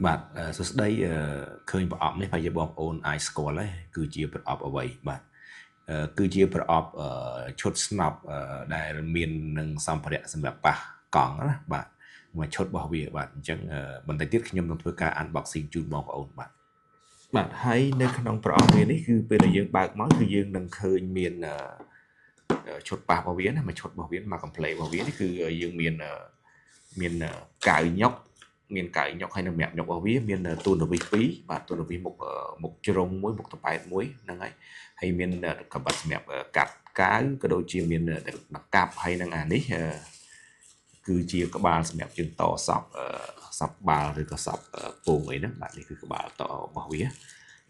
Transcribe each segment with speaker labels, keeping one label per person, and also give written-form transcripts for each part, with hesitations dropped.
Speaker 1: បាទសួស្តីឃើញប្រអប់នេះហើយបងប្អូនអាចស្គាល់ហើយគឺជាប្រអប់អ្វីបាទគឺជាប្រអប់ឈុតស្នប់ដែលមាននឹងសម្ភារៈសម្រាប់ប៉ះកង់ណាបាទមួយឈុតរបស់វាបាទអញ្ចឹងបន្តិចទៀតខ្ញុំនឹងធ្វើការ unboxing ជូនបងប្អូនបាទហើយនៅក្នុងប្រអប់វានេះគឺពេលដែលយើងបើកមកគឺយើងនឹងឃើញមានឈុតប៉ះរបស់វាណាមួយឈុតរបស់វាមក complete របស់វានេះគឺយើងមានកៅញុកមានកៅញុកហើយនឹងមាក់ញុករបស់វាមានទូនវិស2បាទទូនវិសមុខជ្រុងមួយមុខតប៉ែតមួយហ្នឹងហើយមានកបិតសម្រាប់កាត់កាវក៏ដូចជាមានកាប់ហើយនឹងអានេះគឺជាក្បាលសម្រាប់យើងតសពបាល់ឬក៏សពពងអីហ្នឹងបាទនេះគឺក្បាលតរបស់វា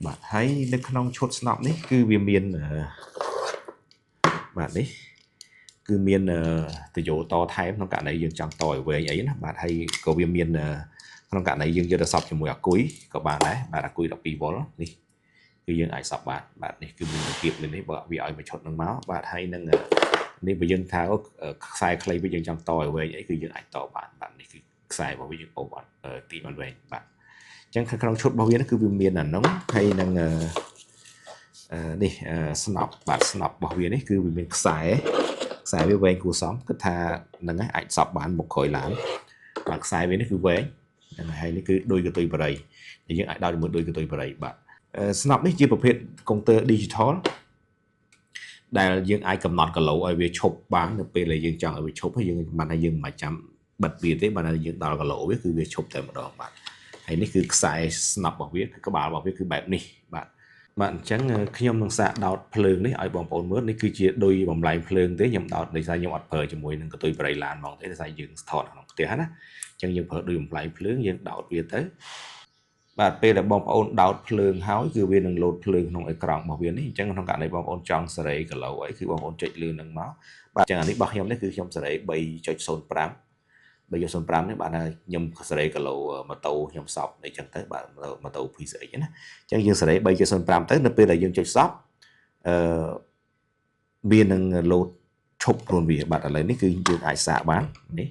Speaker 1: បាទហើយនៅក្នុងឈុតស្នប់នេះគឺវាមានបាទនេះគឺមានតយោតថែមក្នុងករណីយើងចង់តឲ្យវែងអីណាបាទហើយក៏វាមានក្នុងករណីយើងយកទៅសពជាមួយអាគុយក៏បានដែរបាទអាគុយ12វ៉ុលនេះគឺយើងអាចសពបាទនេះគឺមានគៀបនេះបើវាឲ្យមួយឈុតនឹងមកបាទហើយនឹងនេះបើយើងថាខ្សែខ្លីវាយើងចង់តឲ្យវែងអីគឺយើងអាចតបានបាទនេះគឺខ្សែរបស់វាយើងអូបានទីបានវែងបាទអញ្ចឹងក្នុងឈុតរបស់វាគឺវាមានអានោះហើយនឹងនេះស្នប់បាទស្នប់របស់វានេះគឺវាមានខ្សែវាវែងគួរសមគិតថាហ្នឹងអាចសពបានមុខក្រោយឡើងបាទខ្សែវានេះគឺវែងហ្នឹងហើយនេះគឺដោយកតុយបរិយយើងអាចដោតជាមួយដោយកតុយបរិយបាទស្នប់នេះជាប្រភេទកុងទ័រ digital ដែលយើងអាចកំណត់គីឡូឲ្យវាឈប់បាននៅពេលដែលយើងចង់ឲ្យវាឈប់ហើយយើងមិនថាយើងមិនចាំបិទវាទេបើយើងដល់គីឡូវាគឺវាឈប់តែម្ដងបាទហើយនេះគឺខ្សែស្នប់របស់វាគឺក្បាលរបស់វាគឺបែបនេះបាទអញ្ចឹងខ្ញុំនឹងសាកដោតភ្លើងនេះឲ្យបងប្អូនមើលនេះគឺជាដូចបំលែងភ្លើងទេខ្ញុំដោតដោយសារខ្ញុំអត់ប្រើជាមួយនឹងកតុយបរិយឡានហ្មងទេដោយសារយើងថតក្នុងផ្ទះណាអញ្ចឹងយើងប្រើដូចបំលែងភ្លើងយើងដោតវាទៅបាទពេលដែលបងប្អូនដោតភ្លើងហើយគឺវានឹងលោតភ្លើងក្នុងអេក្រង់របស់វានេះអញ្ចឹងក្នុងករណីបងប្អូនចង់សេរីគីឡូអីគឺបងប្អូនចុចលឿននឹងមកបាទអញ្ចឹងអានេះរបស់ខ្ញុំនេះគឺខ្ញុំសេរី 3.05 3.05នេះបាទខ្ញុំសេរីគីឡូម៉ូតូខ្ញុំសពអីចឹងទៅបាទម៉ូតូ PCX ណាអញ្ចឹងយើងសេរី 3.05 ទៅនៅពេលដែលយើងចុចសពវានឹងលោតឈប់ខ្លួនវាបាទឥឡូវនេះគឺយើងអាចសាកបាននេះ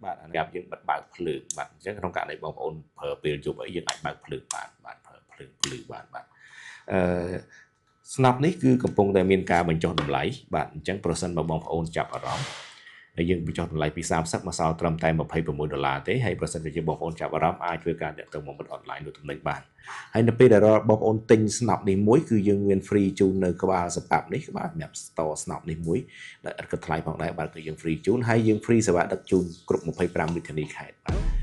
Speaker 1: បាទអានេះយើងបិទបើកភ្លើងបាទអញ្ចឹងក្នុងករណីបងប្អូនប្រើពេលយប់អីយើងអាចបើកភ្លើងបានបាទប្រើភ្លើងភ្លឺបានបាទស្នាប់នេះគឺកំពុងតែមានការបញ្ចុះតម្លៃបាទអញ្ចឹងប្រសិនបើបងប្អូនចាប់អារម្មណ៍ហើយយើងបញ្ចុះតម្លៃពី30មកសល់ត្រឹមតែ$26ទេហើយប្រសិនបើជាបងប្អូនចាប់អារម្មណ៍អាចធ្វើការតាក់ទងមកមិត្តអនឡាញលក់ទំនិញបានហើយនៅពេលដែលបងប្អូនទិញស្នាប់នេះមួយគឺយើងមាន free ជូននៅក្បាលសប៉ាប់នេះក្បាលសម្រាប់ store ស្នាប់នេះមួយដែលឥតគិតថ្លៃផងដែរបាទគឺយើង free ជូនហើយយើង free សេវាដឹកជូនគ្រប់25រាជធានីខេត្តបាទ